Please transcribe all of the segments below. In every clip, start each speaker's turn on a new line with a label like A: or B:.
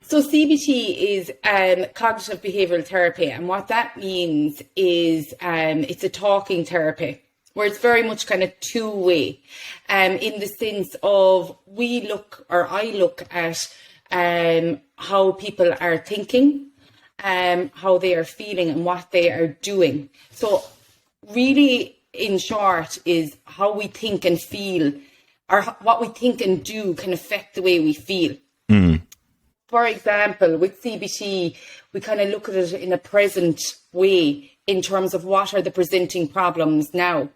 A: So CBT is cognitive behavioural therapy, and what that means is it's a talking therapy where it's very much kind of two-way, in the sense of I look at how people are thinking, how they are feeling and what they are doing. So really, in short, is how we think and feel, or what we think and do can affect the way we feel. For example, with CBT, we kind of look at it in a present way in terms of what are the presenting problems now.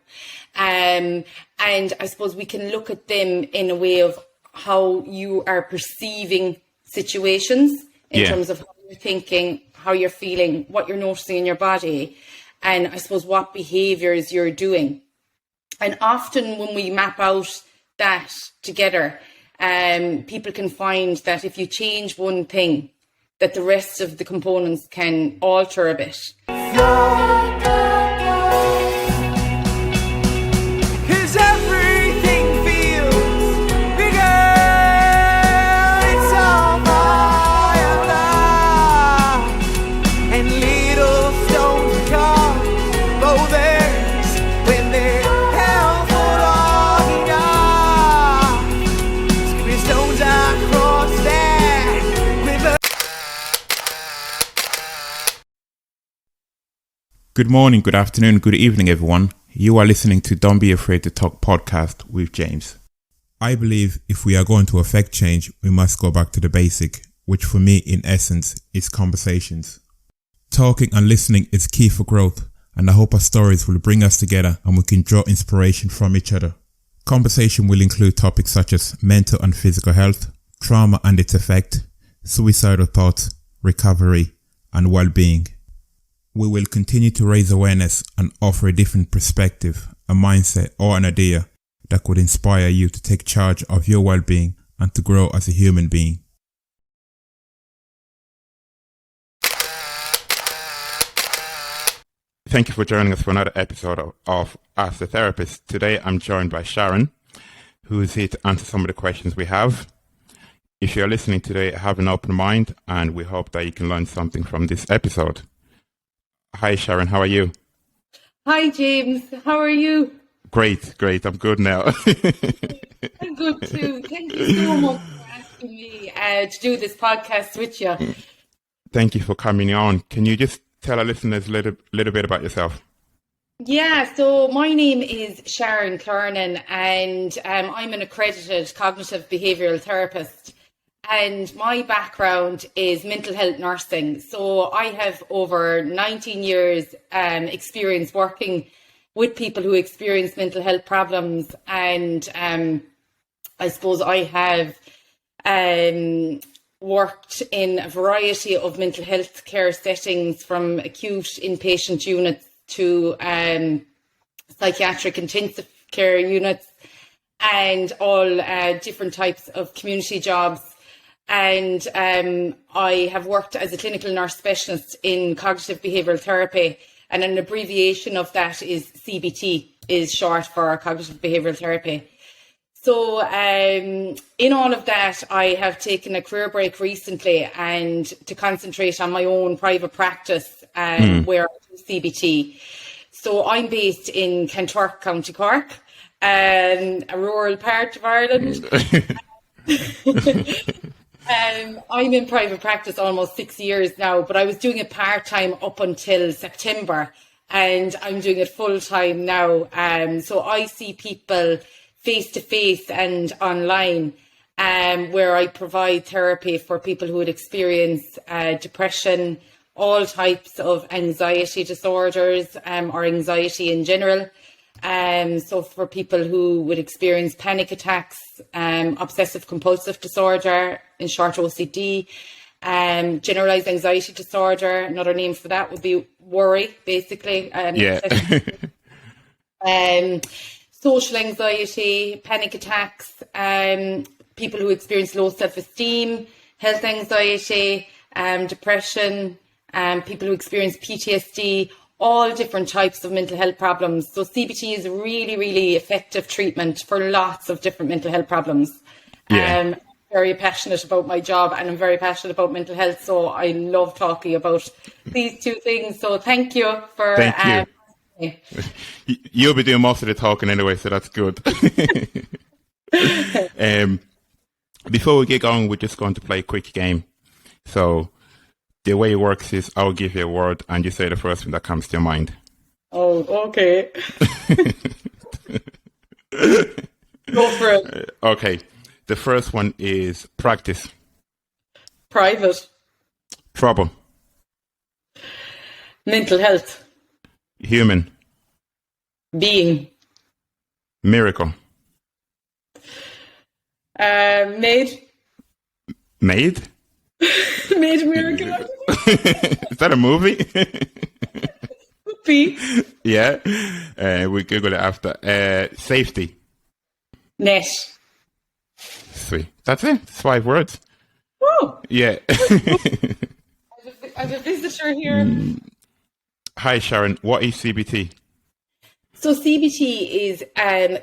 A: And I suppose we can look at them in a way of how you are perceiving situations in terms of how you're thinking, how you're feeling, what you're noticing in your body, and I suppose what behaviours you're doing. And often when we map out that together, people can find that if you change one thing, that the rest of the components can alter a bit.
B: Good morning, good afternoon, good evening, everyone. You are listening to Don't Be Afraid to Talk podcast with James. I believe if we are going to affect change, we must go back to the basic, which for me, in essence, is conversations. Talking and listening is key for growth, and I hope our stories will bring us together and we can draw inspiration from each other. Conversation will include topics such as mental and physical health, trauma and its effect, suicidal thoughts, recovery, and well-being. We will continue to raise awareness and offer a different perspective, a mindset or an idea that could inspire you to take charge of your well-being and to grow as a human being. Thank you for joining us for another episode of Ask the Therapist. Today I'm joined by Sharon, who is here to answer some of the questions we have. If you're listening today, have an open mind, and we hope that you can learn something from this episode. Hi Sharon, how are you?
A: Hi James, how are you?
B: Great. I'm good now.
A: I'm good too. Thank you so much for asking me to do this podcast with you.
B: Thank you for coming on. Can you just tell our listeners a little bit about yourself?
A: Yeah, so my name is Sharon Clernon, and I'm an accredited cognitive behavioural therapist. And my background is mental health nursing. So I have over 19 years experience working with people who experience mental health problems. And I suppose I have worked in a variety of mental health care settings, from acute inpatient units to psychiatric intensive care units, and all different types of community jobs. And I have worked as a clinical nurse specialist in cognitive behavioural therapy, and an abbreviation of that is CBT, is short for cognitive behavioural therapy. So in all of that, I have taken a career break recently and to concentrate on my own private practice where I do CBT. So I'm based in Kanturk, County Cork, a rural part of Ireland. I'm in private practice almost 6 years now, but I was doing it part-time up until September, and I'm doing it full-time now. So I see people face-to-face and online, where I provide therapy for people who would experience depression, all types of anxiety disorders, or anxiety in general. So for people who would experience panic attacks, Obsessive-Compulsive Disorder, in short OCD, Generalized anxiety disorder, another name for that would be worry, basically. Social anxiety, panic attacks, people who experience low self-esteem, health anxiety, depression, people who experience PTSD, all different types of mental health problems. So CBT is a really, really effective treatment for lots of different mental health problems. very passionate about my job and I'm very passionate about mental health. So I love talking about these two things. So thank you for...
B: Thank you. You'll be doing most of the talking anyway, so that's good. Before we get going, we're just going to play a quick game. So the way it works is I'll give you a word and you say the first thing that comes to your mind.
A: Oh, okay. Go for it.
B: Okay. The first one is practice.
A: Private.
B: Trouble.
A: Mental health.
B: Human.
A: Being.
B: Miracle.
A: Made.
B: Made?
A: Made miracle.
B: Is that a movie?
A: Could be.
B: Yeah. We Google it after. Safety.
A: Net.
B: Sweet. That's it. It's 5 words.
A: Woo!
B: Yeah.
A: I have a visitor here.
B: Hi, Sharon. What is CBT?
A: So CBT is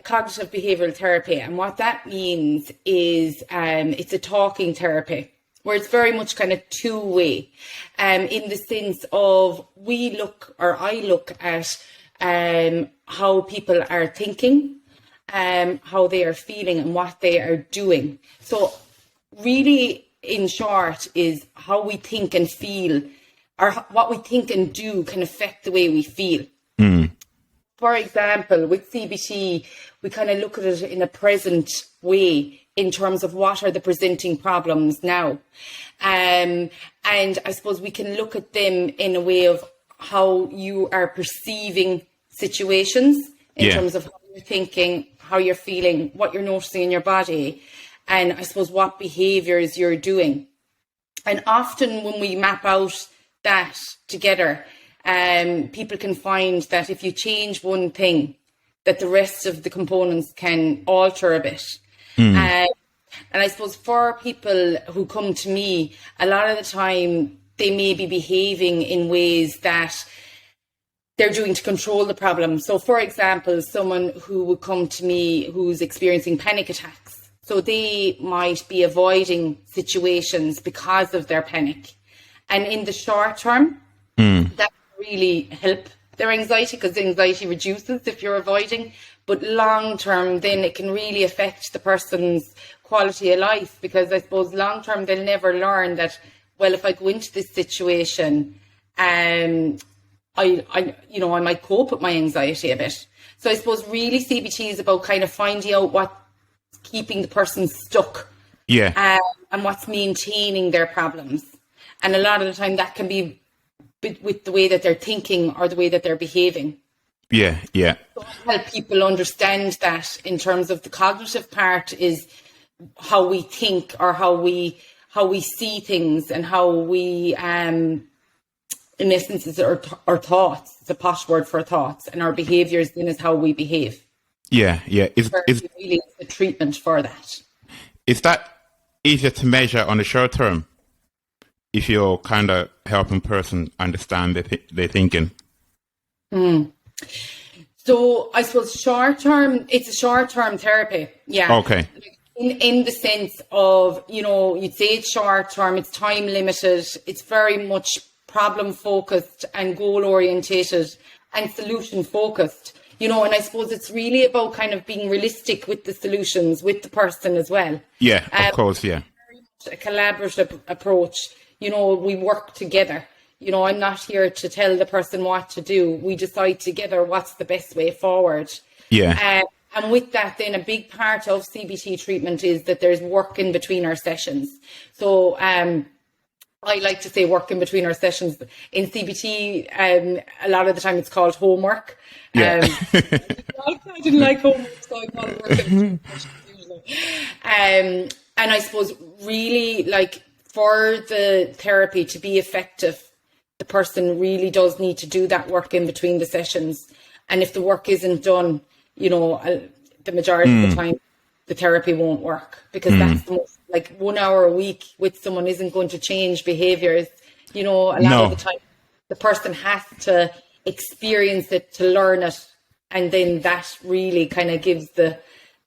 A: cognitive behavioural therapy, and what that means is it's a talking therapy where it's very much kind of two-way, in the sense of I look at how people are thinking, how they are feeling and what they are doing. So really, in short, is how we think and feel, or what we think and do can affect the way we feel. For example, with CBT, we kind of look at it in a present way in terms of what are the presenting problems now. And I suppose we can look at them in a way of how you are perceiving situations in terms of how you're thinking, how you're feeling, what you're noticing in your body, and I suppose what behaviours you're doing. And often when we map out that together, people can find that if you change one thing, that the rest of the components can alter a bit. And I suppose for people who come to me, a lot of the time they may be behaving in ways that they're doing to control the problem. So for example, someone who would come to me who's experiencing panic attacks. So they might be avoiding situations because of their panic. And in the short term, that really help their anxiety, because the anxiety reduces if you're avoiding. But long term, then it can really affect the person's quality of life, because I suppose long term they'll never learn that, well, if I go into this situation, I might cope with my anxiety a bit. So I suppose really CBT is about kind of finding out what's keeping the person stuck, and what's maintaining their problems. And a lot of the time that can be with the way that they're thinking or the way that they're behaving.
B: Yeah.
A: So help people understand that in terms of the cognitive part is how we think, or how we see things, and how we, in essence, is our thoughts. It's a posh word for thoughts, and our behaviours then is how we behave.
B: Yeah.
A: Is really the treatment for that. Is
B: that easier to measure on the short term, if you're kind of helping person understand their thinking?
A: So I suppose short term, it's a short term therapy. Yeah.
B: Okay.
A: In the sense of, you'd say it's short term, it's time limited, it's very much problem focused and goal orientated and solution focused, and I suppose it's really about kind of being realistic with the solutions with the person as well.
B: Yeah, of course, yeah.
A: Very much a collaborative approach. We work together. I'm not here to tell the person what to do. We decide together what's the best way forward.
B: Yeah.
A: And with that, then a big part of CBT treatment is that there's work in between our sessions. So I like to say work in between our sessions. In CBT, a lot of the time it's called homework.
B: Yeah.
A: I didn't like homework, so I call it work in between sessions. And I suppose really, like, for the therapy to be effective, the person really does need to do that work in between the sessions. And if the work isn't done, the majority of the time, the therapy won't work, because that's the most, like, 1 hour a week with someone isn't going to change behaviours. A lot of the time, the person has to experience it to learn it. And then that really kind of gives the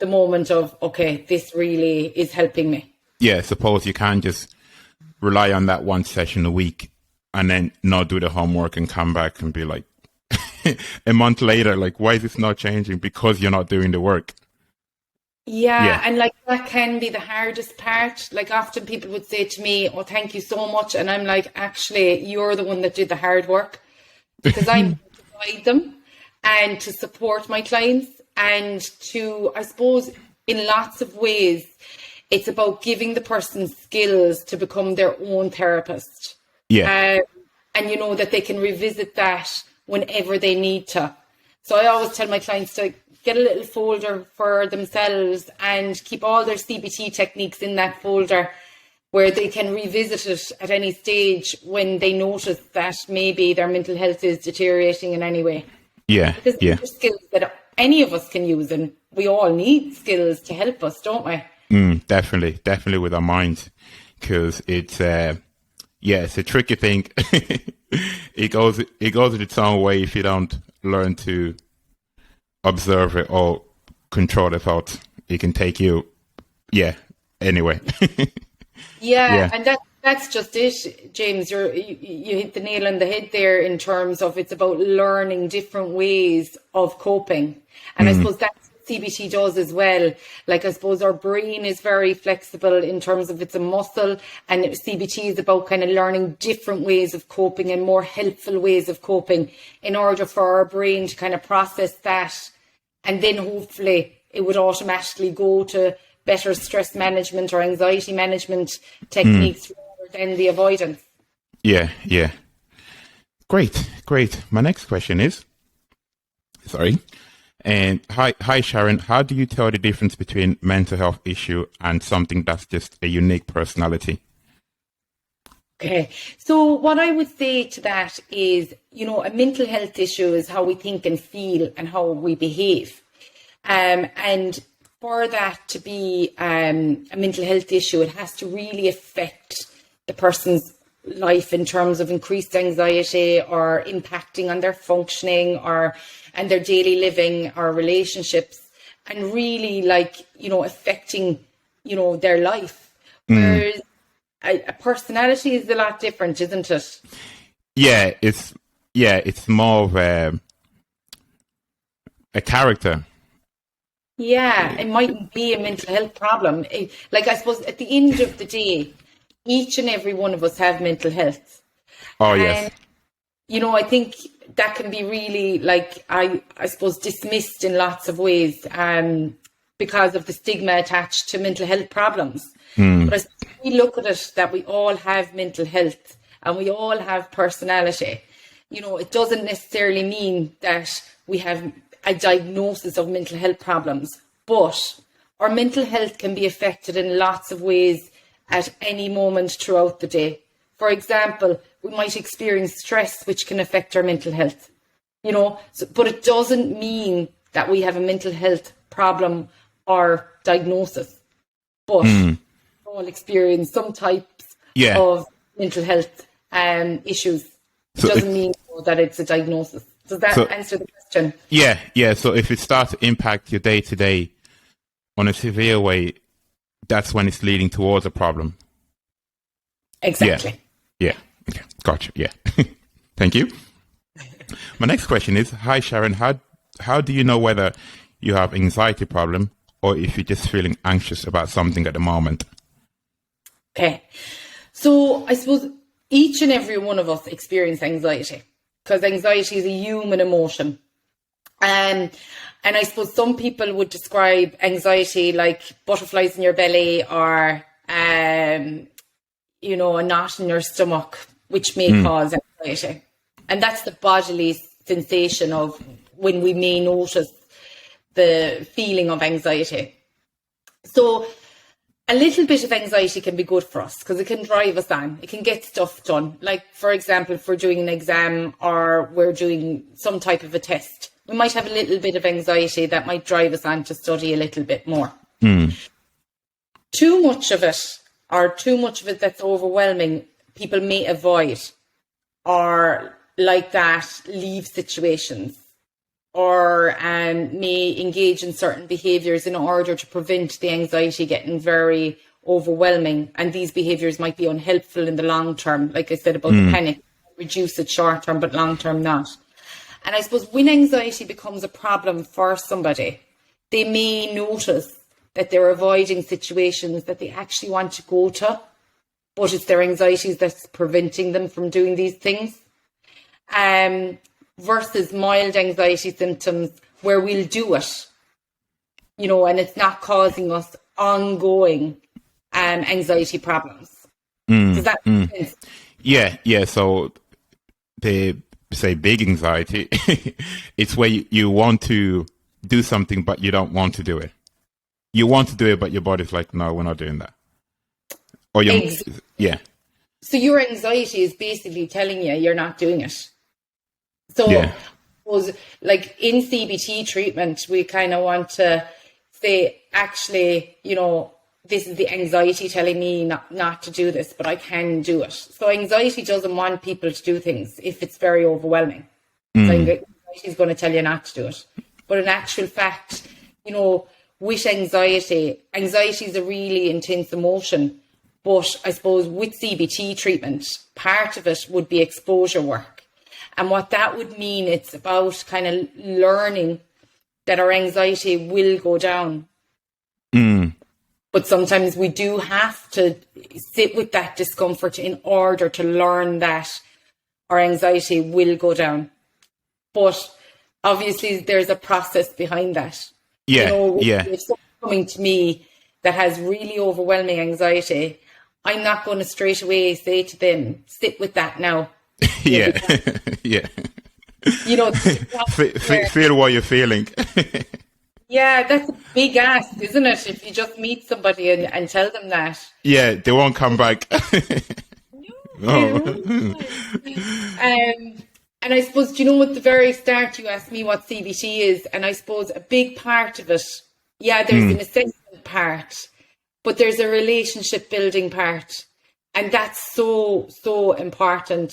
A: moment of, okay, this really is helping me.
B: yeah, suppose you can't just rely on that one session a week and then not do the homework and come back and be like, a month later, like, why is this not changing? Because you're not doing the work.
A: Yeah, and like that can be the hardest part. Like often people would say to me, "Oh, thank you so much," and I'm like, "Actually, you're the one that did the hard work, because I'm to guide them and to support my clients and to, I suppose, in lots of ways, it's about giving the person skills to become their own therapist.
B: Yeah,
A: And you know that they can revisit that whenever they need to. So I always tell my clients to get a little folder for themselves and keep all their CBT techniques in that folder where they can revisit it at any stage when they notice that maybe their mental health is deteriorating in any way.
B: yeah,
A: Because these are skills that any of us can use, and we all need skills to help us, don't we?
B: Definitely with our minds, because it's it's a tricky thing. It goes in its own way if you don't learn to observe it or control the thoughts. It can take you, anyway.
A: And that's just it, James. You hit the nail on the head there in terms of it's about learning different ways of coping. And I suppose that's what CBT does as well. Like, I suppose our brain is very flexible in terms of it's a muscle, and CBT is about kind of learning different ways of coping and more helpful ways of coping in order for our brain to kind of process that. And then hopefully it would automatically go to better stress management or anxiety management techniques rather than the avoidance.
B: Yeah. Great. My next question is, hi Sharon, how do you tell the difference between mental health issue and something that's just a unique personality?
A: Okay, so what I would say to that is, a mental health issue is how we think and feel and how we behave. And for that to be a mental health issue, it has to really affect the person's life in terms of increased anxiety or impacting on their functioning and their daily living or relationships, and really affecting, their life. Whereas a personality is a lot different, isn't it?
B: Yeah, it's more of a character.
A: Yeah, it mightn't be a mental health problem. I suppose at the end of the day, each and every one of us have mental health.
B: Oh, yes.
A: I think that can be really, I suppose, dismissed in lots of ways because of the stigma attached to mental health problems. But I suppose we look at it that we all have mental health and we all have personality. It doesn't necessarily mean that we have a diagnosis of mental health problems, but our mental health can be affected in lots of ways at any moment throughout the day. For example, we might experience stress, which can affect our mental health, but it doesn't mean that we have a mental health problem or diagnosis. But we all experience some types of mental health issues. It doesn't mean that it's a diagnosis. Does that answer the question?
B: Yeah. So if it starts to impact your day to day on a severe way, that's when it's leading towards a problem.
A: Exactly.
B: Yeah. Okay. Gotcha. Yeah. Thank you. My next question is, hi Sharon, how do you know whether you have anxiety problem or if you're just feeling anxious about something at the moment?
A: Okay. So I suppose each and every one of us experience anxiety, because anxiety is a human emotion. And I suppose some people would describe anxiety like butterflies in your belly or, a knot in your stomach, which may cause anxiety. And that's the bodily sensation of when we may notice the feeling of anxiety. So a little bit of anxiety can be good for us because it can drive us on. It can get stuff done. Like, for example, if we're doing an exam or we're doing some type of a test, we might have a little bit of anxiety that might drive us on to study a little bit more. Too much of it that's overwhelming, people may avoid or like that leave situations or may engage in certain behaviours in order to prevent the anxiety getting very overwhelming, and these behaviours might be unhelpful in the long term. Like I said about the panic, reduce it short term, but long term not. And I suppose when anxiety becomes a problem for somebody, they may notice that they're avoiding situations that they actually want to go to, but it's their anxieties that's preventing them from doing these things. Versus mild anxiety symptoms where we'll do it, and it's not causing us ongoing anxiety problems. Does that make sense?
B: Yeah. So they say big anxiety, it's where you want to do something, but you don't want to do it. You want to do it, but your body's like, no, we're not doing that. Or yeah.
A: So your anxiety is basically telling you you're not doing it. So, like in CBT treatment, we kind of want to say, actually, this is the anxiety telling me not to do this, but I can do it. So anxiety doesn't want people to do things if it's very overwhelming. So anxiety is going to tell you not to do it. But in actual fact, with anxiety is a really intense emotion. But I suppose with CBT treatment, part of it would be exposure work. And what that would mean, it's about kind of learning that our anxiety will go down. But sometimes we do have to sit with that discomfort in order to learn that our anxiety will go down. But obviously there's a process behind that. If someone's coming to me that has really overwhelming anxiety, I'm not going to straight away say to them, sit with that now.
B: Yeah. Feel what you're feeling.
A: Yeah, that's a big ask, isn't it? If you just meet somebody and tell them that.
B: Yeah, they won't come back.
A: No. And I suppose, at the very start you asked me what CBT is, and I suppose a big part of it, there's an assessment part, but there's a relationship building part. And that's so, so important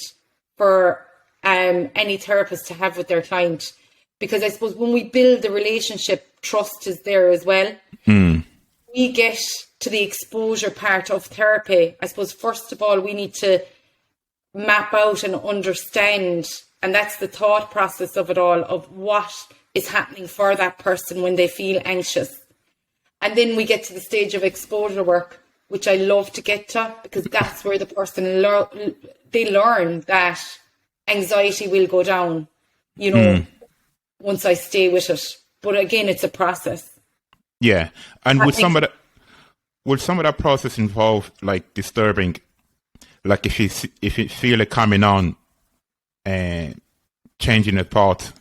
A: for any therapist to have with their client. Because I suppose when we build the relationship, trust is there as well. We get to the exposure part of therapy. I suppose, first of all, we need to map out and understand, and that's the thought process of it all, of what is happening for that person when they feel anxious. And then we get to the stage of exposure work, which I love to get to, because that's where the person they learn that anxiety will go down, once I stay with it. But again, it's a process.
B: Yeah. And would some of that process involve like disturbing, like if you feel it coming on, changing the thought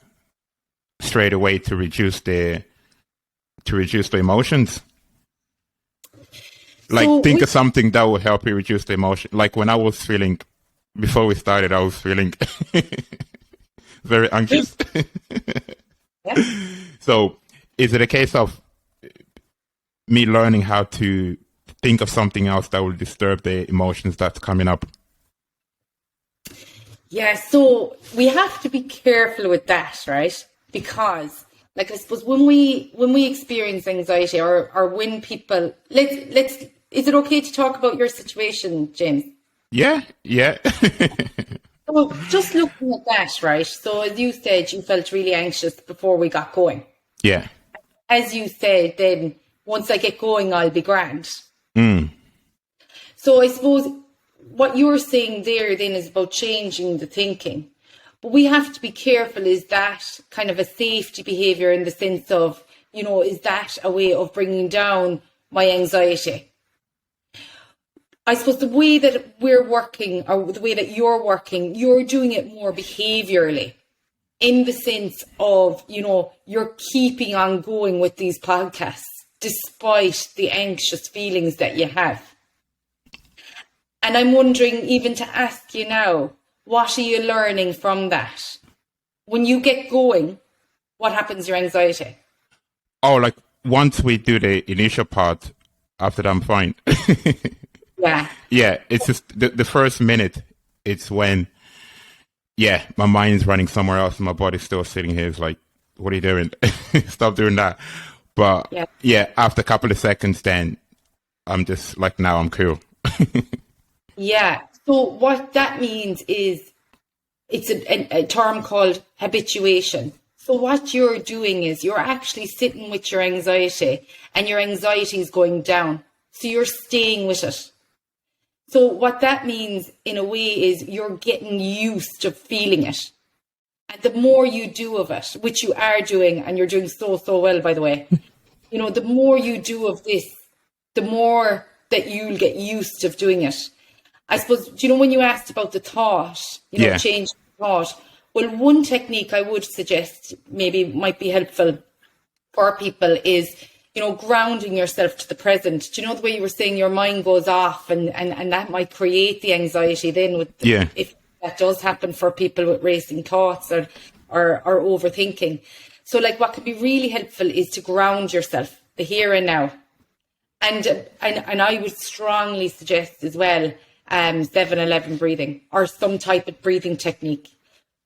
B: straight away to reduce the emotions? Like, think of something that will help you reduce the emotion. Like when I was feeling, before we started, I was feeling very anxious. So is it a case of me learning how to think of something else that will disturb the emotions that's coming up?
A: Yeah, so we have to be careful with that, right? Because, like, I suppose when we experience anxiety or when people, let's is it okay to talk about your situation, James?
B: Yeah.
A: So just looking at that, right? So as you said, you felt really anxious before we got going.
B: Yeah.
A: As you said, then once I get going, I'll be grand. So I suppose what you're saying there then is about changing the thinking. But we have to be careful, is that kind of a safety behaviour in the sense of, is that a way of bringing down my anxiety? I suppose the way that we're working, or the way that you're working, you're doing it more behaviourally, in the sense of, you're keeping on going with these podcasts despite the anxious feelings that you have. And I'm wondering, even to ask you now, what are you learning from that? When you get going, what happens to your anxiety?
B: Oh, like once we do the initial part, after that I'm fine. Yeah, it's just the first minute, it's when, my mind's running somewhere else and my body's still sitting here. It's like, what are you doing? Stop doing that. But after a couple of seconds, then I'm just like, now I'm cool.
A: Yeah. So what that means is it's a term called habituation. So what you're doing is you're actually sitting with your anxiety and your anxiety is going down. So you're staying with it. So what that means in a way is you're getting used to feeling it. And the more you do of it, which you are doing, and you're doing so well, by the way, the more you do of this, the more that you'll get used to doing it. I suppose, when you asked about the thought, change the thought, well, one technique I would suggest maybe might be helpful for people is, grounding yourself to the present. Do you know the way you were saying your mind goes off and that might create the anxiety then if that does happen for people with racing thoughts or overthinking. So like what can be really helpful is to ground yourself, the here and now. And I would strongly suggest as well 7-11 breathing or some type of breathing technique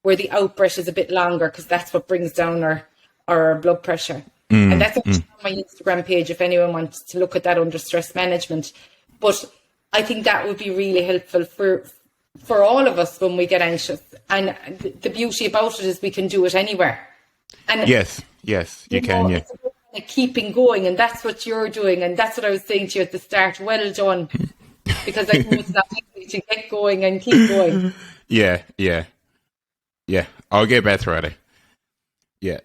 A: where the out breath is a bit longer because that's what brings down our blood pressure. And that's on my Instagram page if anyone wants to look at that under stress management. But I think that would be really helpful for all of us when we get anxious. And the beauty about it is we can do it anywhere. And
B: yes, you can. Yeah.
A: It's about kind of keeping going, and that's what you're doing. And that's what I was saying to you at the start. Well done. Because I know it's not easy to get going and keep going.
B: Yeah. I'll get better at it. Yeah.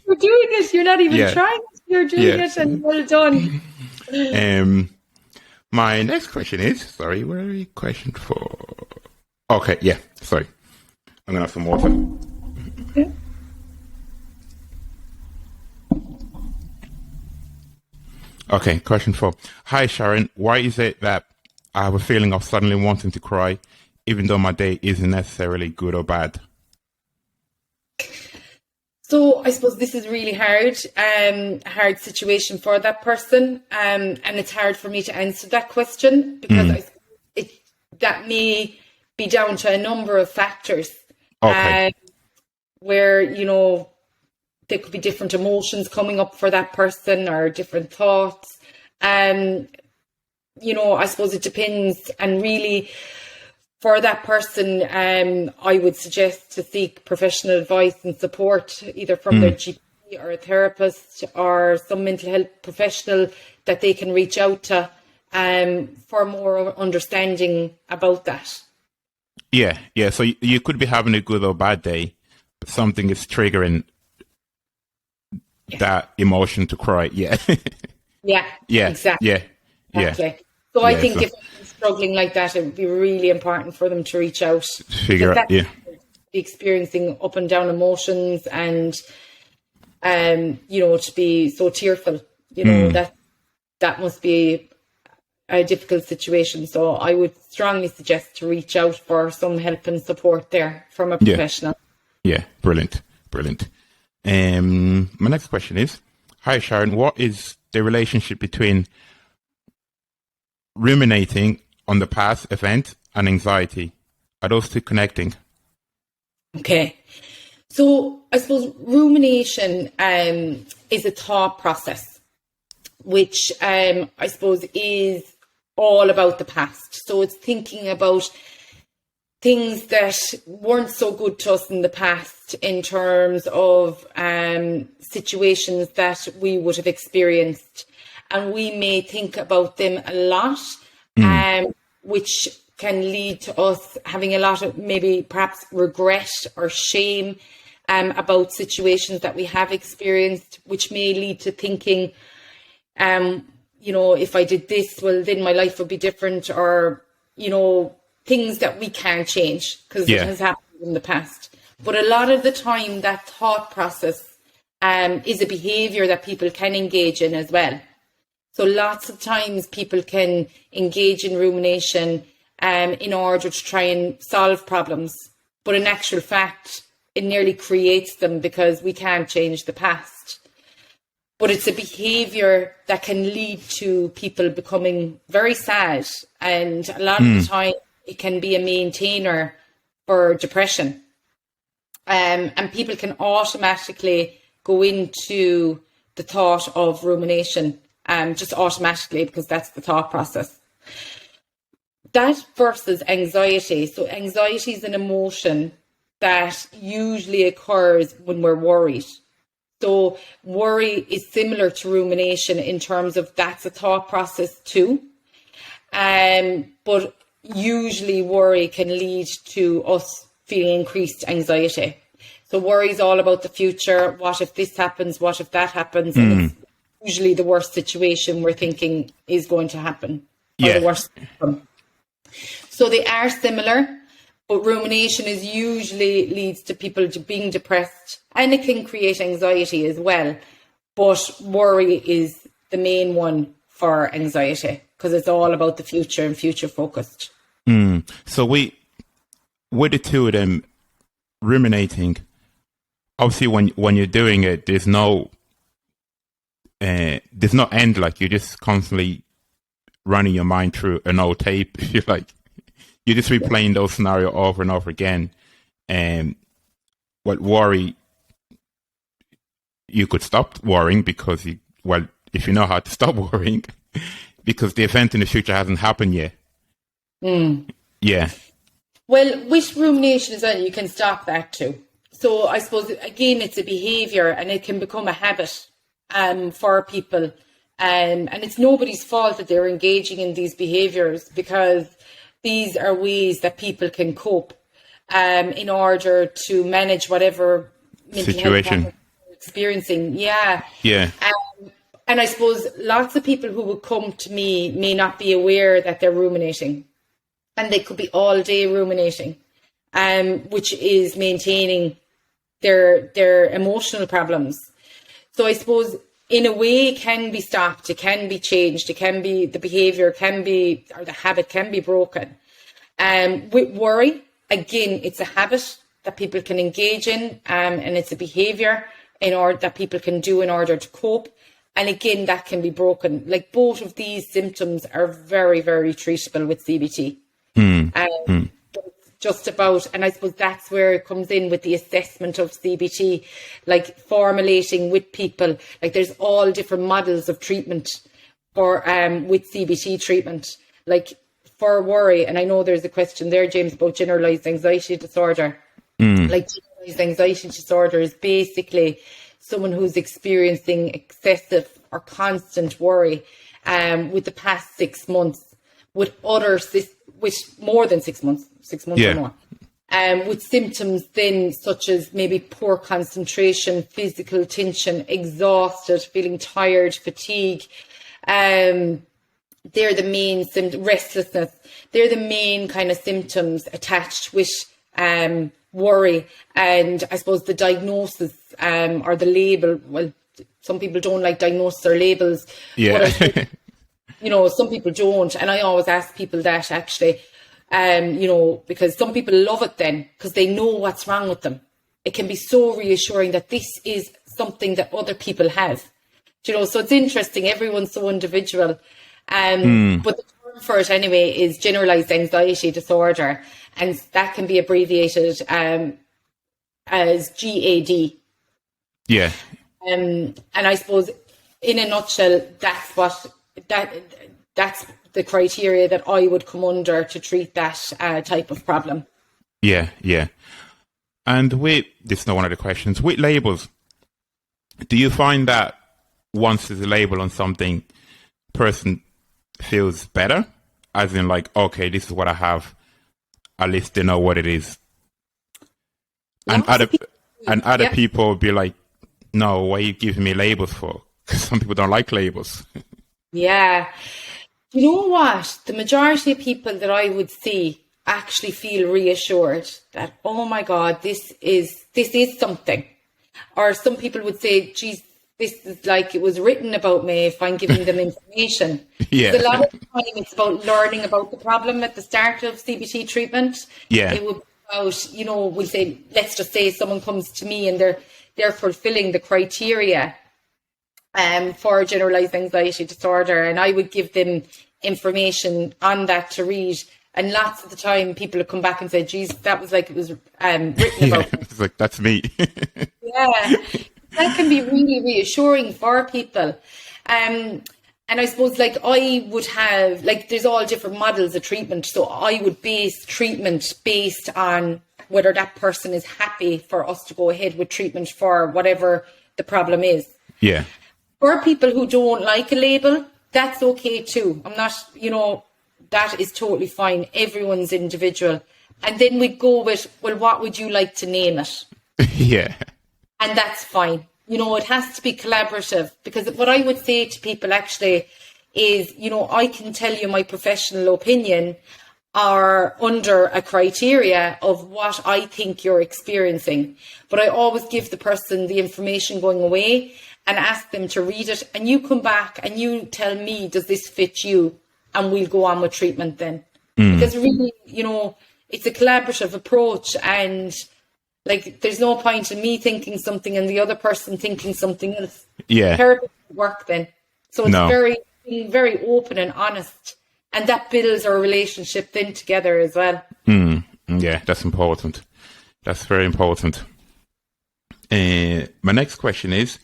A: You're doing it. You're not even trying. You're doing it, and well done.
B: My next question is, sorry, where are you questioned for? Okay, yeah, sorry. I'm going to have some water.
A: Yeah.
B: Okay, question 4. Hi, Sharon. Why is it that I have a feeling of suddenly wanting to cry, even though my day isn't necessarily good or bad?
A: So I suppose this is really hard situation for that person. And it's hard for me to answer that question because that may be down to a number of factors.
B: Okay.
A: Where, there could be different emotions coming up for that person or different thoughts. I suppose it depends. And really, for that person, I would suggest to seek professional advice and support, either from their GP or a therapist or some mental health professional that they can reach out to for more understanding about that.
B: Yeah. So you could be having a good or bad day, but something is triggering that emotion to cry. Yeah.
A: Yeah. Exactly.
B: Yeah.
A: Exactly. So I think if they're struggling like that, it would be really important for them to reach out.
B: Figure out,
A: be experiencing up and down emotions and, to be so tearful, that must be a difficult situation. So I would strongly suggest to reach out for some help and support there from a professional.
B: Yeah, brilliant. My next question is, hi Sharon, what is the relationship between ruminating on the past event and anxiety? Are those two connecting?
A: Okay. So I suppose rumination is a thought process, which I suppose is all about the past. So it's thinking about things that weren't so good to us in the past in terms of situations that we would have experienced. And we may think about them a lot, which can lead to us having a lot of maybe perhaps regret or shame about situations that we have experienced, which may lead to thinking, if I did this, well, then my life would be different, or, things that we can't change because it has happened in the past. But a lot of the time that thought process is a behaviour that people can engage in as well. So lots of times people can engage in rumination in order to try and solve problems. But in actual fact, it nearly creates them because we can't change the past. But it's a behaviour that can lead to people becoming very sad. And a lot of the time, it can be a maintainer for depression. And people can automatically go into the thought of rumination just automatically, because that's the thought process. That versus anxiety. So anxiety is an emotion that usually occurs when we're worried. So worry is similar to rumination in terms of that's a thought process too. But usually worry can lead to us feeling increased anxiety. So worry is all about the future. What if this happens? What if that happens? And it's usually the worst situation we're thinking is going to happen. Or the worst outcome. So they are similar, but rumination is usually leads to people being depressed, and it can create anxiety as well. But worry is the main one for anxiety, because it's all about the future and future focused.
B: So with the two of them ruminating, obviously when you're doing it, there's no end. Like, you're just constantly running your mind through an old tape. You're just replaying those scenarios over and over again. What worry, you could stop worrying because if you know how to stop worrying, because the event in the future hasn't happened yet. Yeah.
A: Well, with rumination as well, you can stop that too. So I suppose, again, it's a behaviour, and it can become a habit for people. And it's nobody's fault that they're engaging in these behaviours, because these are ways that people can cope in order to manage whatever mental
B: situation
A: health they're experiencing. Yeah. And I suppose lots of people who would come to me may not be aware that they're ruminating, and they could be all day ruminating, which is maintaining their emotional problems. So I suppose in a way it can be stopped, it can be changed, the behaviour can be, or the habit can be broken. With worry, again, it's a habit that people can engage in, and it's a behaviour that people can do in order to cope. And again, that can be broken. Like, both of these symptoms are very, very treatable with CBT. Just about, and I suppose that's where it comes in with the assessment of CBT, like formulating with people. Like, there's all different models of treatment for with CBT treatment. Like, for worry, and I know there's a question there, James, about generalized anxiety disorder. Like, generalized anxiety disorder is basically someone who's experiencing excessive or constant worry with the past 6 months, with more than 6 months, 6 months or more, with symptoms then such as maybe poor concentration, physical tension, exhausted, feeling tired, fatigue. They're the main restlessness. They're the main kind of symptoms attached with worry. And I suppose the diagnosis or the label, well, some people don't like diagnosis or labels. But I suppose, some people don't. And I always ask people that, actually, because some people love it then, because they know what's wrong with them. It can be so reassuring that this is something that other people have. So it's interesting. Everyone's so individual. But the term for it anyway is generalized anxiety disorder, and that can be abbreviated as GAD.
B: Yeah.
A: And I suppose, in a nutshell, that's the criteria that I would come under to treat that type of problem.
B: Yeah. And this is not one of the questions, with labels, do you find that once there's a label on something, person feels better? As in, like, okay, this is what I have, at least they know what it is. And other people will be like, no, why are you giving me labels for? Because some people don't like labels. Yeah.
A: You know what? The majority of people that I would see actually feel reassured that, oh my God, this is something. Or some people would say, geez, this is like it was written about me if I'm giving them information.
B: Yeah.
A: A lot of the time it's about learning about the problem at the start of CBT treatment.
B: Yeah.
A: It would be about, we'll say, let's just say someone comes to me and they're fulfilling the criteria for generalized anxiety disorder, and I would give them information on that to read. And lots of the time people would come back and say, geez, that was like it was written about me.
B: It's like, that's me.
A: Yeah. That can be really reassuring for people. And I suppose, like, I would have, like, there's all different models of treatment. So I would base treatment based on whether that person is happy for us to go ahead with treatment for whatever the problem is.
B: Yeah.
A: For people who don't like a label, that's okay too. I'm not, that is totally fine. Everyone's individual. And then we go with, well, what would you like to name it?
B: Yeah.
A: And that's fine. It has to be collaborative, because what I would say to people actually is, I can tell you my professional opinion are under a criteria of what I think you're experiencing. But I always give the person the information going away and ask them to read it. And you come back and you tell me, does this fit you? And we'll go on with treatment then. Because really, it's a collaborative approach, and like, there's no point in me thinking something and the other person thinking something else.
B: Yeah.
A: Therapy doesn't work then. So it's being very open and honest. And that builds our relationship then together as well.
B: Yeah, that's important. That's very important. My next question is,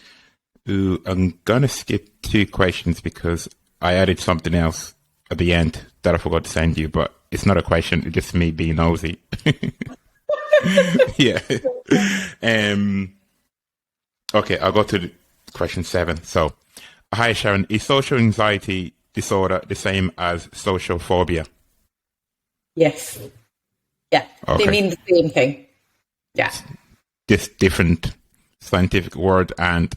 B: I'm going to skip 2 questions because I added something else at the end that I forgot to send you, but it's not a question, it's just me being nosy. Yeah. Okay, I'll go to question 7. So, hi Sharon, is social anxiety disorder the same as social phobia?
A: Yes. Yeah,
B: okay.
A: They mean the same thing. Yeah.
B: This different scientific word and...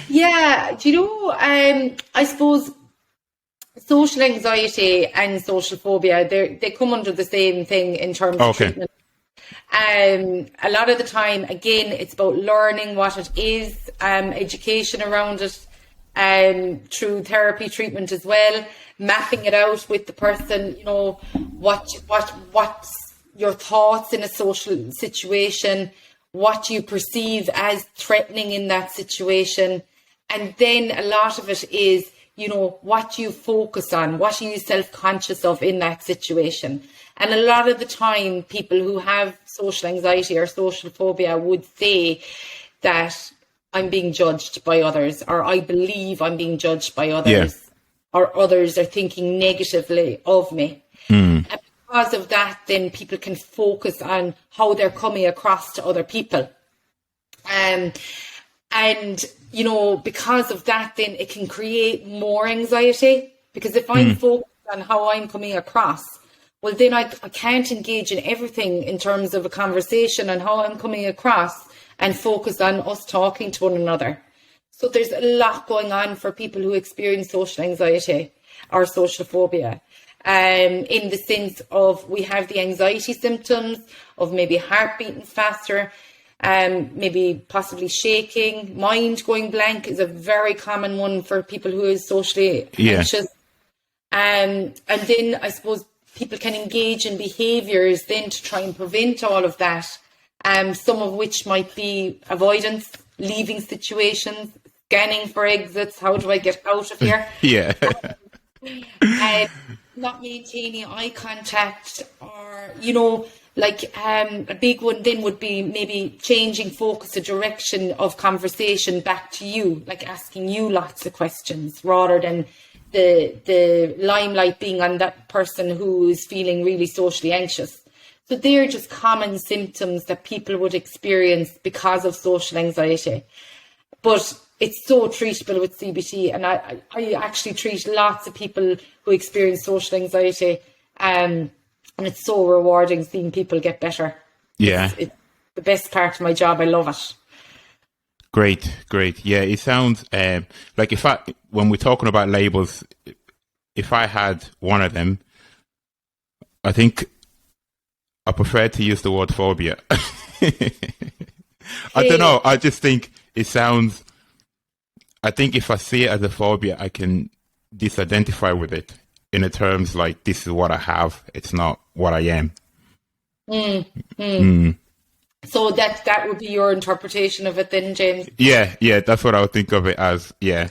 A: Yeah, I suppose social anxiety and social phobia, they come under the same thing in terms of treatment. A lot of the time, again, it's about learning what it is, education around it, through therapy treatment as well, mapping it out with the person, what's your thoughts in a social situation, what you perceive as threatening in that situation. And then a lot of it is, what you focus on, what are you self-conscious of in that situation. And a lot of the time, people who have social anxiety or social phobia would say that I'm being judged by others, or I believe I'm being judged by others, or others are thinking negatively of me. And because of that, then people can focus on how they're coming across to other people. And, because of that, then it can create more anxiety, because if I'm focused on how I'm coming across, well, then I can't engage in everything in terms of a conversation and how I'm coming across and focus on us talking to one another. So there's a lot going on for people who experience social anxiety or social phobia. In the sense of, we have the anxiety symptoms of maybe heart beating faster, maybe possibly shaking, mind going blank is a very common one for people who is socially anxious. And then I suppose people can engage in behaviours then to try and prevent all of that. Some of which might be avoidance, leaving situations, scanning for exits. How do I get out of here?
B: Yeah.
A: Not maintaining eye contact, or, a big one then would be maybe changing focus, a direction of conversation back to you, like asking you lots of questions rather than the limelight being on that person who is feeling really socially anxious. So they're just common symptoms that people would experience because of social anxiety. But it's so treatable with CBT, and I actually treat lots of people who experience social anxiety, and it's so rewarding seeing people get better.
B: Yeah.
A: It's the best part of my job. I love it.
B: Great. Yeah, it sounds like when we're talking about labels, if I had one of them, I think I prefer to use the word phobia. I don't know. I just think it sounds... I think if I see it as a phobia, I can disidentify with it in the terms like, this is what I have. It's not what I am.
A: So that would be your interpretation of it then, James?
B: Yeah. That's what I would think of it as. Yeah.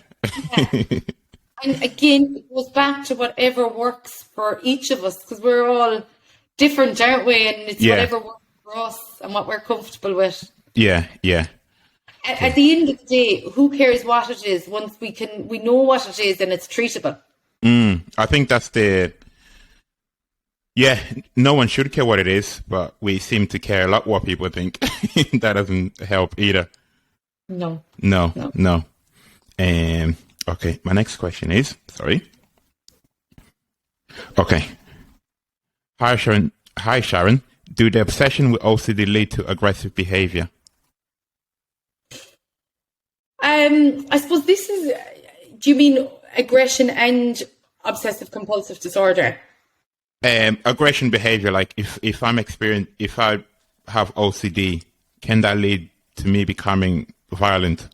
A: And again, it goes back to whatever works for each of us, because we're all different, aren't we? And it's whatever works for us and what we're comfortable with.
B: Yeah.
A: At the end of the day, who cares what it is once we know what it is and it's treatable?
B: I think that's no one should care what it is, but we seem to care a lot what people think. That doesn't help either.
A: No.
B: Okay, my next question is, Okay. Hi, Sharon. Do the obsession with OCD lead to aggressive behavior?
A: I suppose do you mean aggression and obsessive-compulsive disorder?
B: Aggression behavior, like if I have OCD, can that lead to me becoming violent?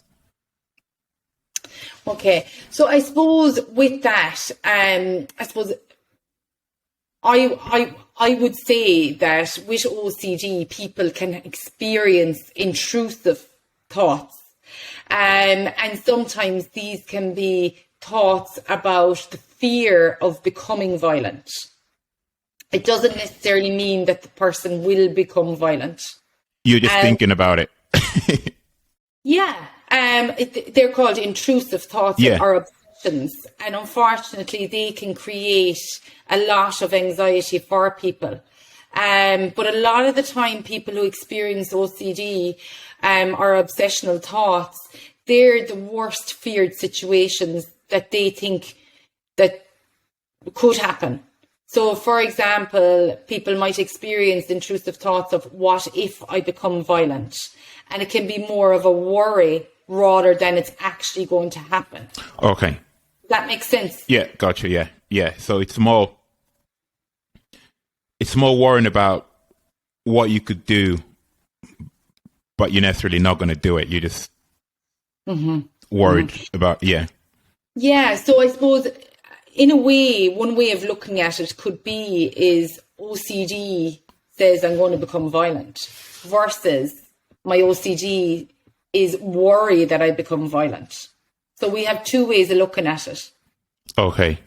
A: Okay, so I suppose with that, I would say that with OCD, people can experience intrusive thoughts, and sometimes these can be thoughts about the fear of becoming violent. It doesn't necessarily mean that the person will become violent.
B: You're just thinking about it.
A: Yeah. They're called intrusive thoughts or obsessions. And unfortunately, they can create a lot of anxiety for people. But a lot of the time, people who experience OCD or obsessional thoughts, they're the worst feared situations that they think that could happen. So, for example, people might experience intrusive thoughts of, what if I become violent? And it can be more of a worry rather than it's actually going to happen.
B: Okay.
A: Does that make sense?
B: Yeah, gotcha. Yeah. So it's more worrying about what you could do, but you're necessarily not going to do it. You're just worried about, Yeah,
A: so I suppose in a way, one way of looking at it could be is OCD says I'm going to become violent versus my OCD is worry that I become violent. So we have two ways of looking at it.
B: Okay.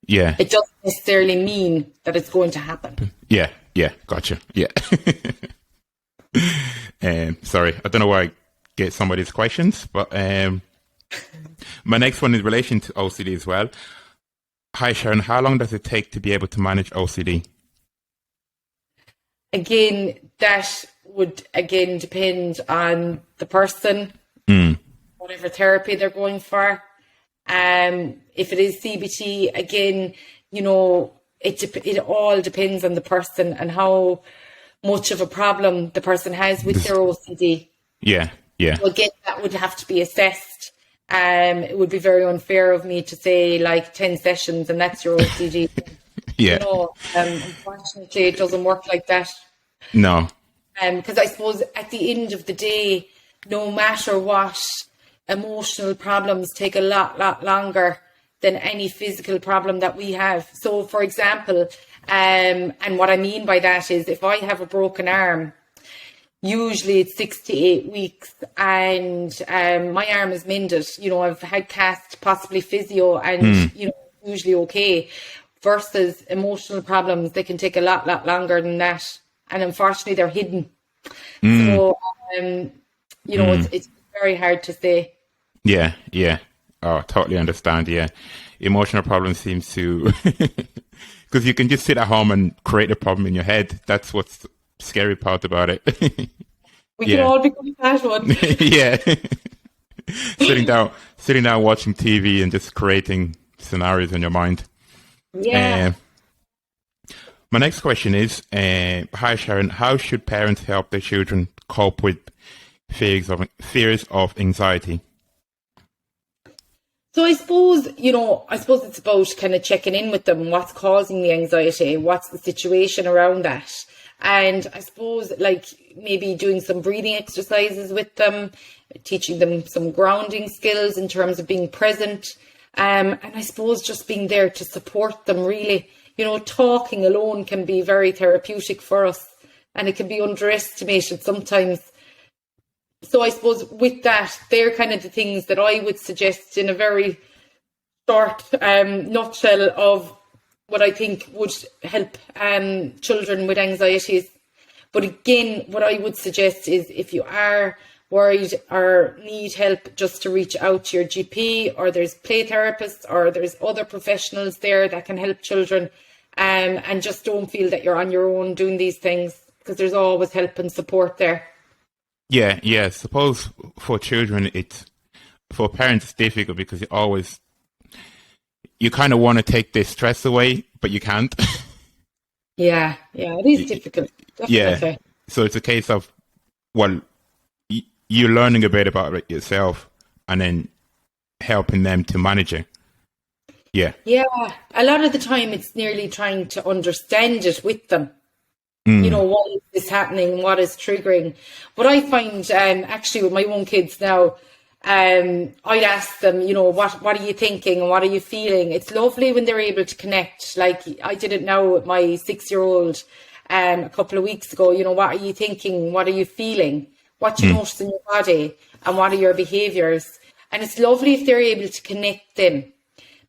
B: Yeah.
A: It doesn't necessarily mean that it's going to happen.
B: Yeah. Gotcha. Yeah. Sorry, I don't know where I get some of these questions, but my next one is in relation to OCD as well. Hi, Sharon. How long does it take to be able to manage OCD?
A: Again, that would depend on the person, whatever therapy they're going for. If it is CBT, again, it all depends on the person and how much of a problem the person has with their OCD.
B: Yeah.
A: So again, that would have to be assessed. It would be very unfair of me to say 10 sessions and that's your OCD.
B: Yeah.
A: Unfortunately, it doesn't work like that.
B: No.
A: Because I suppose at the end of the day, no matter what, emotional problems take a lot longer than any physical problem that we have. So, for example, and what I mean by that is if I have a broken arm, usually it's 6 to 8 weeks and my arm is mended. I've had cast, possibly physio, and, usually okay. Versus emotional problems, they can take a lot longer than that. And unfortunately, they're hidden. So, it's very hard to say.
B: Yeah. Oh, totally understand. Yeah. Emotional problems seems to, because you can just sit at home and create a problem in your head. That's what's the scary part about it.
A: We can all become that one.
B: Yeah. sitting down watching TV and just creating scenarios in your mind.
A: Yeah.
B: My next question is, hi Sharon, how should parents help their children cope with fears of anxiety?
A: So I suppose it's about kind of checking in with them. What's causing the anxiety? What's the situation around that? And I suppose maybe doing some breathing exercises with them, teaching them some grounding skills in terms of being present. And I suppose just being there to support them really. Talking alone can be very therapeutic for us and it can be underestimated sometimes. So I suppose with that, they're kind of the things that I would suggest in a very short nutshell of what I think would help children with anxieties. But again, what I would suggest is if you are worried or need help, just to reach out to your GP, or there's play therapists, or there's other professionals there that can help children. And just don't feel that you're on your own doing these things, because there's always help and support there.
B: Yeah. Suppose for children, for parents, it's difficult because you kind of want to take the stress away, but you can't.
A: Yeah, it is difficult. Definitely.
B: Yeah. So it's a case of, well, you're learning a bit about it yourself and then helping them to manage it. Yeah.
A: Yeah. A lot of the time it's nearly trying to understand it with them. What is this happening? What is triggering? But I find, actually with my own kids now, I'd ask them, what are you thinking and what are you feeling? It's lovely when they're able to connect. Like I did it now with my 6-year-old a couple of weeks ago. What are you thinking? What are you feeling? What do you notice in your body? And what are your behaviours? And it's lovely if they're able to connect them.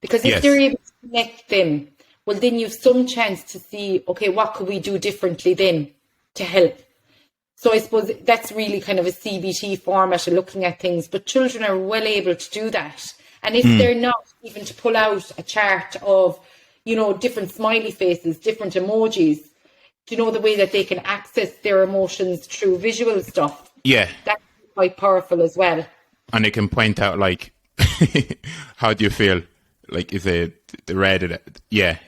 A: Because if they're able to connect them, well, then you've some chance to see, okay, what could we do differently then to help? So I suppose that's really kind of a CBT format of looking at things, but children are well able to do that. And if they're not, even to pull out a chart of, different smiley faces, different emojis, the way that they can access their emotions through visual stuff.
B: Yeah.
A: That's quite powerful as well.
B: And they can point out, like, how do you feel? Like, is it the red? Yeah.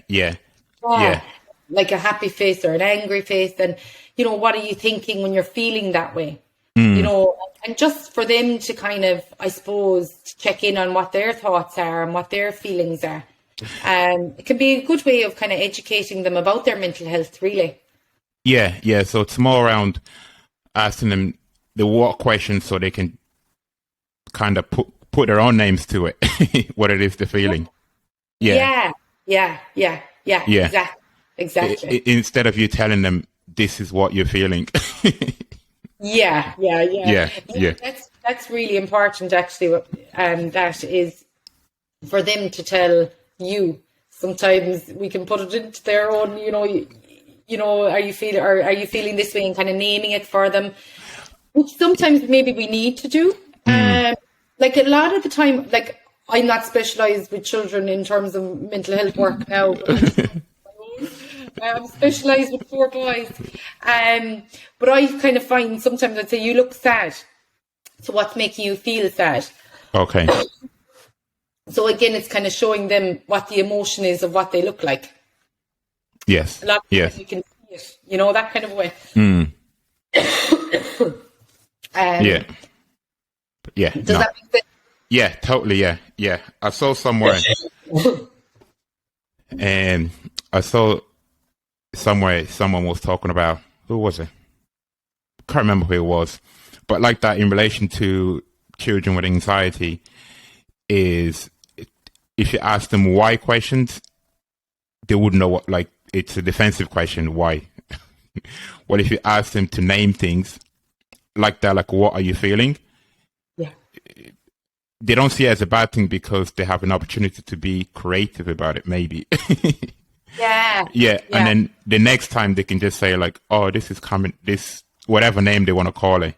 B: Like a happy face or an angry face. And, what are you thinking when you're feeling that way? And just for them to kind of, I suppose, check in on what their thoughts are and what their feelings are. It can be a good way of kind of educating them about their mental health, really. Yeah. So it's more around asking them the what questions so they can kind of put their own names to it, what it is they're feeling.
A: Yeah. Exactly.
B: Instead of you telling them this is what you're feeling.
A: Yeah.
B: Yeah.
A: That's really important, actually. That is for them to tell you. Sometimes we can put it into their own, are you feeling this way, and kind of naming it for them, which sometimes maybe we need to do. Like a lot of the time, like I'm not specialised with children in terms of mental health work now. I'm specialised with 4 boys. But I kind of find sometimes I'd say, you look sad. So what's making you feel sad?
B: Okay.
A: So again, it's kind of showing them what the emotion is of what they look like.
B: Yes.
A: A lot of times you can see it, that kind of way.
B: Yeah.
A: Does that make sense?
B: Yeah, totally. Yeah. I saw somewhere, and someone was talking about, who was it? Can't remember who it was, but like that in relation to children with anxiety is, if you ask them why questions, they wouldn't know what, like, it's a defensive question, why? Well, if you ask them to name things like that, like, what are you feeling?
A: Yeah.
B: They don't see it as a bad thing because they have an opportunity to be creative about it, maybe. Yeah. And then the next time they can just say, like, oh, this is coming, this, whatever name they want to call it,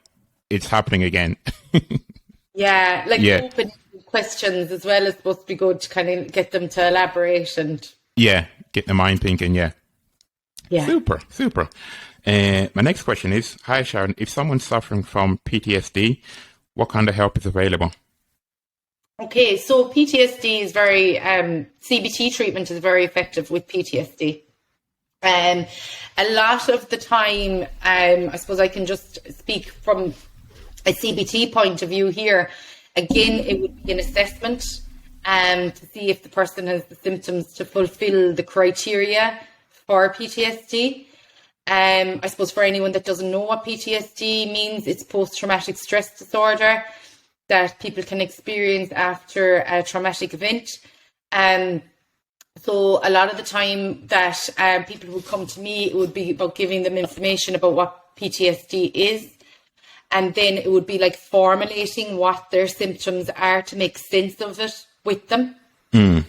B: it's happening again.
A: Open questions as well is supposed to be good to kind of get them to elaborate and...
B: Yeah, get the mind thinking, yeah. Super. My next question is, hi Sharon, if someone's suffering from PTSD, what kind of help is available?
A: Okay, so PTSD is very, CBT treatment is very effective with PTSD. A lot of the time, I suppose I can just speak from a CBT point of view here. Again, it would be an assessment to see if the person has the symptoms to fulfill the criteria for PTSD. I suppose for anyone that doesn't know what PTSD means, it's post-traumatic stress disorder that people can experience after a traumatic event. So a lot of the time that people would come to me, it would be about giving them information about what PTSD is. And then it would be like formulating what their symptoms are to make sense of it with them. And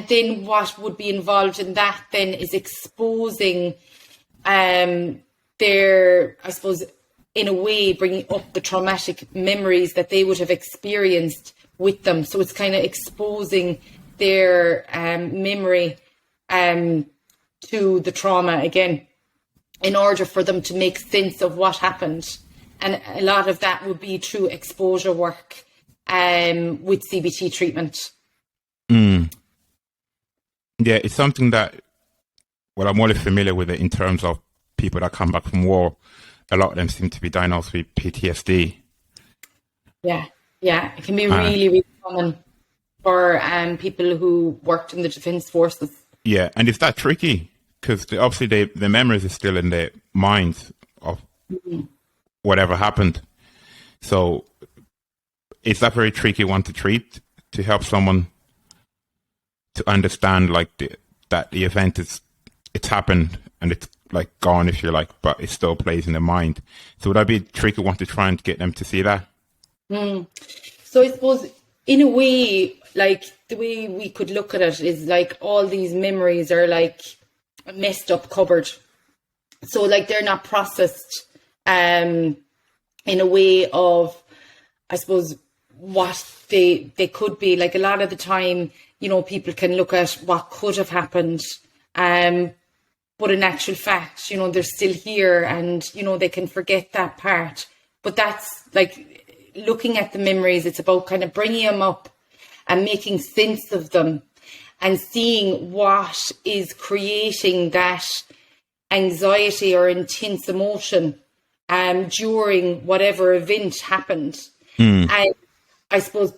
A: then what would be involved in that then is exposing their, I suppose, in a way bringing up the traumatic memories that they would have experienced with them. So it's kind of exposing their memory to the trauma again, in order for them to make sense of what happened. And a lot of that would be through exposure work with CBT treatment.
B: Yeah, it's something that, well, I'm only familiar with it in terms of people that come back from war. A lot of them seem to be diagnosed with PTSD. Yeah,
A: it can be really, really common for people who worked in the defence forces.
B: Yeah, and is that tricky? Because obviously the memories are still in their minds of whatever happened. So is that very tricky one to treat, to help someone to understand like that the event it's happened and it's like gone, if you like, but it still plays in their mind. So would that be a tricky one to try and get them to see that?
A: So I suppose in a way, like the way we could look at it is like all these memories are like a messed up cupboard. So like they're not processed in a way of, I suppose, what they could be. Like a lot of the time, you know, people can look at what could have happened, but in actual fact, you know, they're still here and, you know, they can forget that part. But that's like looking at the memories, it's about kind of bringing them up and making sense of them and seeing what is creating that anxiety or intense emotion during whatever event happened. And I suppose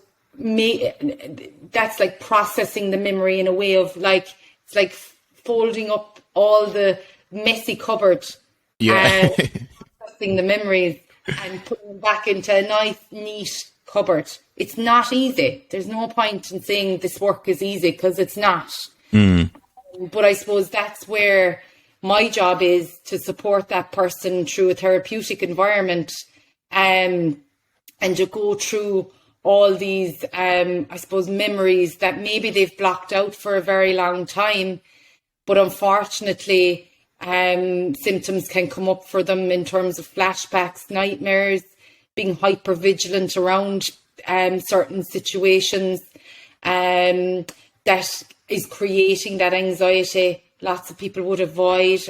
A: that's like processing the memory in a way of like, it's like folding up all the messy cupboard and processing the memories and putting them back into a nice, neat cupboard. It's not easy. There's no point in saying this work is easy, because it's not. But I suppose that's where my job is, to support that person through a therapeutic environment and to go through all these, I suppose, memories that maybe they've blocked out for a very long time. But unfortunately, symptoms can come up for them in terms of flashbacks, nightmares, being hypervigilant around certain situations that is creating that anxiety. Lots of people would avoid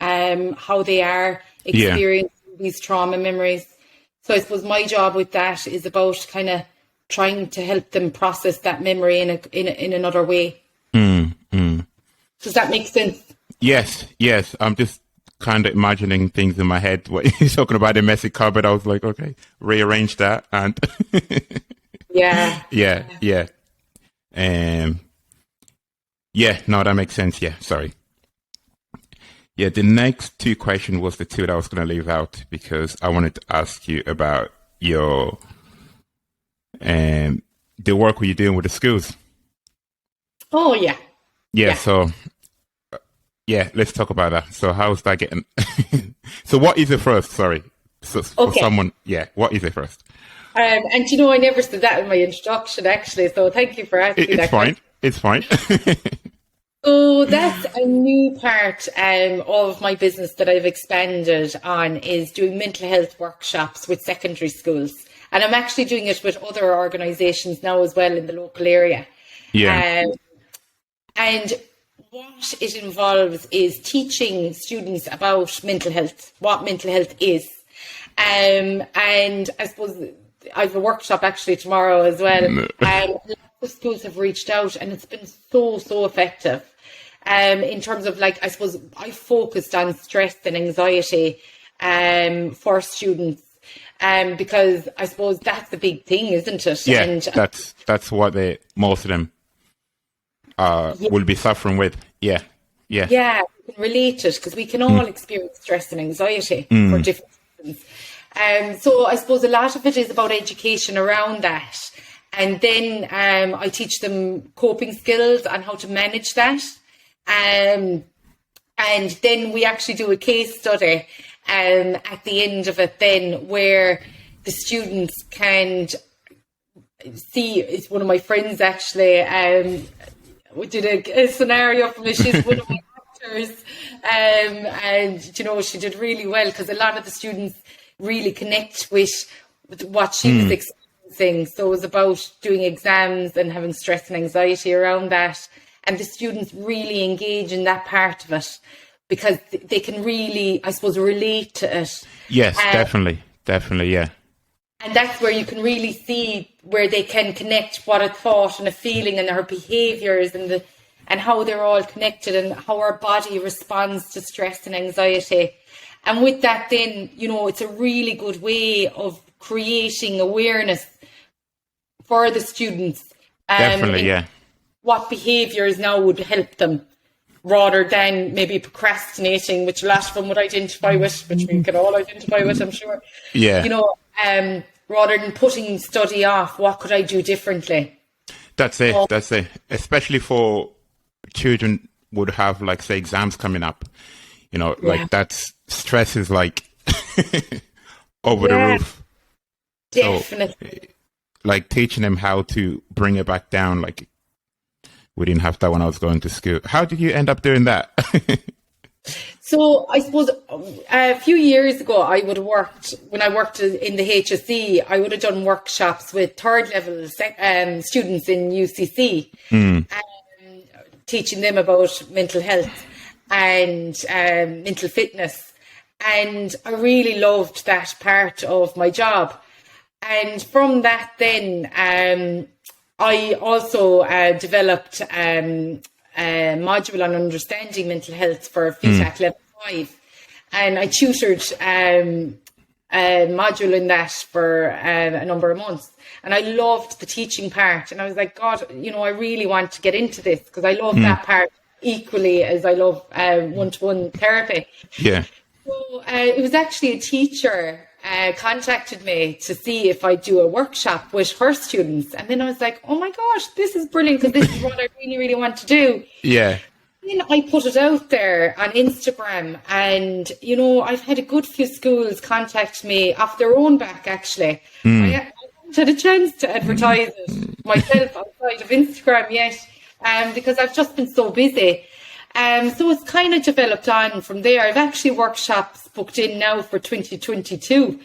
A: how they are experiencing these trauma memories. So I suppose my job with that is about kind of trying to help them process that memory in another way. Does that make sense?
B: Yes. I'm just kind of imagining things in my head. What you're talking about, the messy cupboard, I was like, okay, rearrange that. And
A: yeah.
B: No, that makes sense. Yeah, sorry. Yeah, the next two questions was the two that I was going to leave out, because I wanted to ask you about your the work you're doing with the schools.
A: Oh, yeah.
B: So let's talk about that. So how's that getting? So what is it first? Sorry. So for someone, what is it first?
A: And you know, I never said that in my introduction, actually. So thank you for asking that.
B: It's fine.
A: So that's a new part of my business that I've expanded on, is doing mental health workshops with secondary schools. And I'm actually doing it with other organisations now as well in the local area. And what it involves is teaching students about mental health, what mental health is. And I suppose I have a workshop actually tomorrow as well. Lots of schools have reached out, and it's been so effective. In terms of, like, I suppose I focused on stress and anxiety for students, because I suppose that's the big thing, isn't it?
B: Yeah,
A: and
B: that's what most of them will be suffering with. Yeah, we can
A: relate it, because we can all experience stress and anxiety for different reasons. So I suppose a lot of it is about education around that. And then I teach them coping skills and how to manage that. And then we actually do a case study at the end of it then, where the students can see. It's one of my friends actually, we did a scenario for me. She's one of my pictures. And, you know, she did really well because a lot of the students really connect with what she was experiencing. So it was about doing exams and having stress and anxiety around that. And the students really engage in that part of it because they can really, I suppose, relate to it.
B: Yes, definitely, yeah.
A: And that's where you can really see where they can connect what a thought and a feeling and their behaviours and how they're all connected and how our body responds to stress and anxiety. And with that then, you know, it's a really good way of creating awareness for the students.
B: Definitely, yeah.
A: What behaviours now would help them rather than maybe procrastinating, which a lot of them would identify with, which we can all identify with, I'm sure.
B: Yeah.
A: You know, rather than putting study off, what could I do differently?
B: That's it. Especially for children would have, like, say, exams coming up. You know, like that's stress is like over the roof.
A: Definitely.
B: So, like teaching them how to bring it back down. Like we didn't have that when I was going to school. How did you end up doing that?
A: So I suppose a few years ago, when I worked in the HSE, I would have done workshops with third level students in UCC, teaching them about mental health and mental fitness. And I really loved that part of my job. And from that then, I also developed a module on understanding mental health for FETAC level 5. And I tutored a module in that for a number of months. And I loved the teaching part. And I was like, God, you know, I really want to get into this because I love that part equally as I love one-to-one therapy.
B: Yeah.
A: So it was actually a teacher contacted me to see if I'd do a workshop with her students. And then I was like, oh my gosh, this is brilliant because this is what I really, really want to do.
B: Yeah.
A: Then I put it out there on Instagram and, you know, I've had a good few schools contact me off their own back, actually. I haven't had a chance to advertise it myself outside of Instagram yet because I've just been so busy. So it's kind of developed on from there. I've actually workshops booked in now for 2022.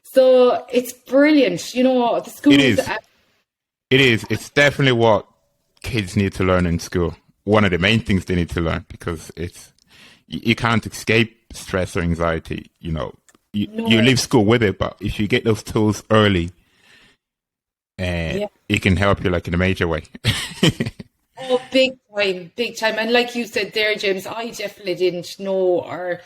A: So it's brilliant. You know, the schools...
B: It is. It's definitely what kids need to learn in school. One of the main things they need to learn because you can't escape stress or anxiety. You know, you leave school with it, but if you get those tools early, it can help you like in a major way.
A: Oh, big time. And like you said there, James, I definitely didn't know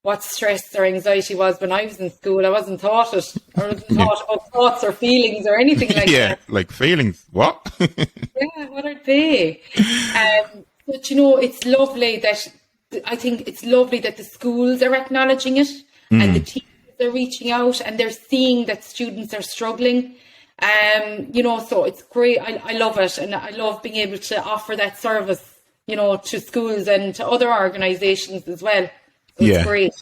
A: what stress or anxiety was when I was in school. I wasn't taught it. I wasn't taught about thoughts or feelings or anything like that.
B: Yeah, like feelings. What?
A: Yeah, what are they? But, you know, it's lovely that the schools are acknowledging it and the teachers are reaching out and they're seeing that students are struggling. You know, so it's great. I love it. And I love being able to offer that service, you know, to schools and to other organisations as well. So it's great.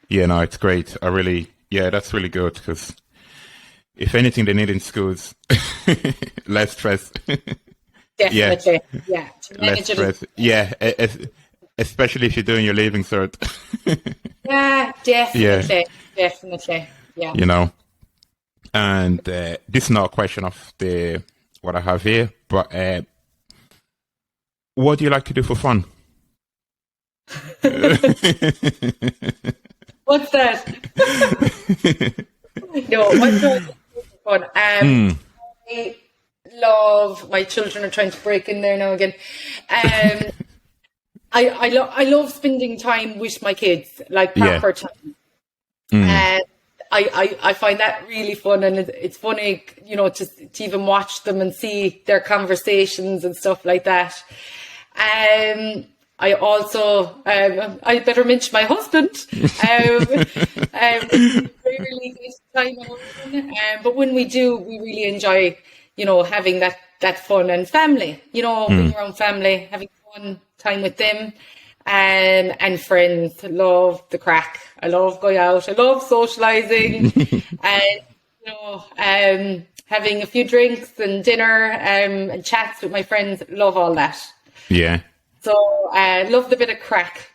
B: Yeah, no, it's great. That's really good because if anything they need in schools, less stress.
A: Definitely. Yeah.
B: Less stress. Yeah. Especially if you're doing your leaving cert.
A: Yeah, definitely. Definitely. Yeah.
B: You know. And this is not a question of what I have here, but what do you like to do for fun?
A: What's that? No, what's for fun? I love, my children are trying to break in there now again. I love spending time with my kids, like proper time. I find that really fun, and it's funny, you know, to even watch them and see their conversations and stuff like that. I also, I better mention my husband. Rarely get time alone, but when we do, we really enjoy, you know, having that fun and family. You know, being around family, having fun time with them. And friends. Love the crack. I love going out. I love socialising and, you know, having a few drinks and dinner and chats with my friends. Love all that.
B: Yeah.
A: So love the bit of crack.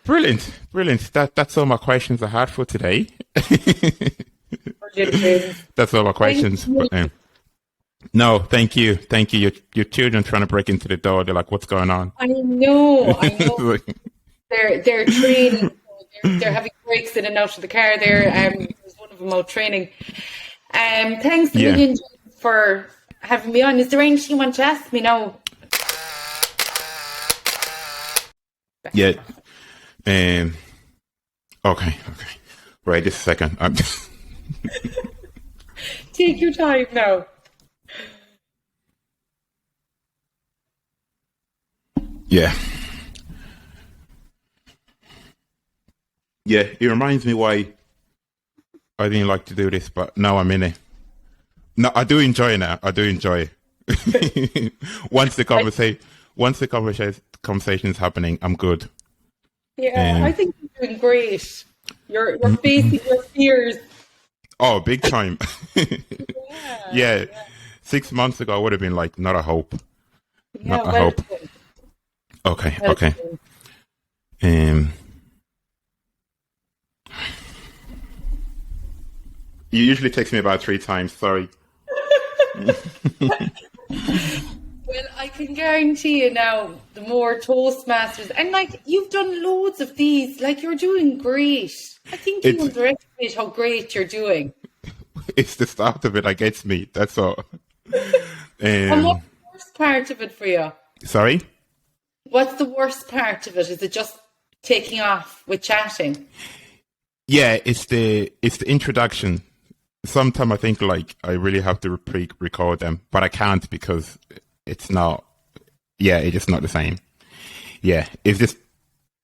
B: Brilliant, brilliant. That's all my questions I had for today. That's all my questions. But, no, thank you. Your children trying to break into the door. They're like, "What's going on?"
A: I know. They're training. They're having breaks in and out of the car. There's one of them out training. Thanks a million for having me on. Is there anything you want to ask me now?
B: Yeah. Okay. Right, just a second.
A: Take your time now.
B: Yeah. Yeah, it reminds me why I didn't like to do this, but now I'm in it. No, I do enjoy it now. I do enjoy it. Once the conversation is happening, I'm good.
A: Yeah, I think you're doing great. You're facing your fears.
B: Oh, big time. Yeah. 6 months ago, I would have been like, not a hope.
A: Yeah,
B: not a hope. Okay. You usually text me about 3 times. Sorry.
A: Well, I can guarantee you now, the more Toastmasters, and like you've done loads of these, like you're doing great. I think you underestimate how great you're doing.
B: It's the start of it that gets me. That's all.
A: And what's the worst part of it for you?
B: Sorry?
A: What's the worst part of it? Is it just taking off with chatting?
B: Yeah, it's the introduction. Sometimes I think like I really have to record them, but I can't because it's not. Yeah, it's just not the same. Yeah, it's just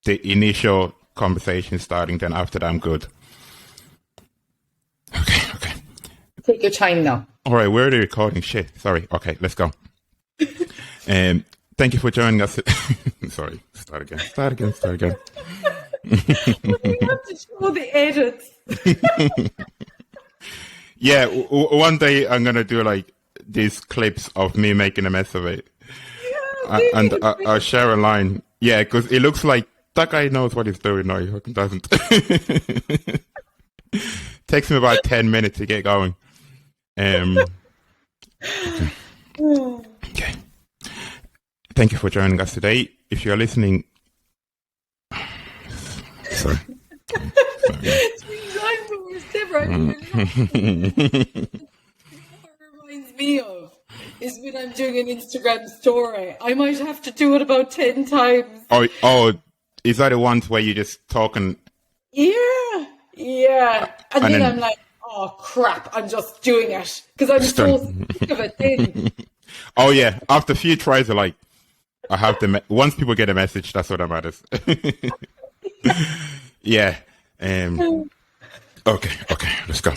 B: the initial conversation starting. Then after that, I'm good. Okay.
A: Take your time now.
B: All right, where are they recording? Shit. Sorry. Okay, let's go. Thank you for joining us. Sorry. Start again.
A: We have to show the edits.
B: Yeah, one day I'm gonna do like these clips of me making a mess of it, and I'll share online. Yeah, because it looks like that guy knows what he's doing. No, he fucking doesn't. Takes me about 10 minutes to get going. Okay. Thank you for joining us today. If you're listening, sorry.
A: What reminds me of is when I'm doing an Instagram story. I might have to do it about 10 times.
B: Oh, is that the ones where you're just talking?
A: Yeah. And then I'm like, oh crap, I'm just doing it because I'm so sick of it then.
B: Oh yeah, after a few tries, I have to. Once people get a message, that's what matters. Yeah. Okay, let's go.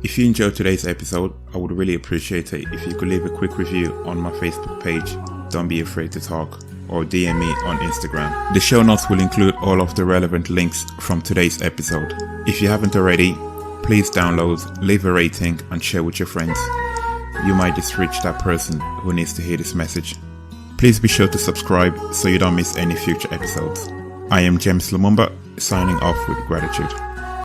B: If you enjoyed today's episode, I would really appreciate it if you could leave a quick review on my Facebook page, Don't Be Afraid to Talk, or DM me on Instagram. The show notes will include all of the relevant links from today's episode. If you haven't already, please download, leave a rating, and share with your friends. You might just reach that person who needs to hear this message. Please be sure to subscribe so you don't miss any future episodes. I am James Lumumba, signing off with gratitude.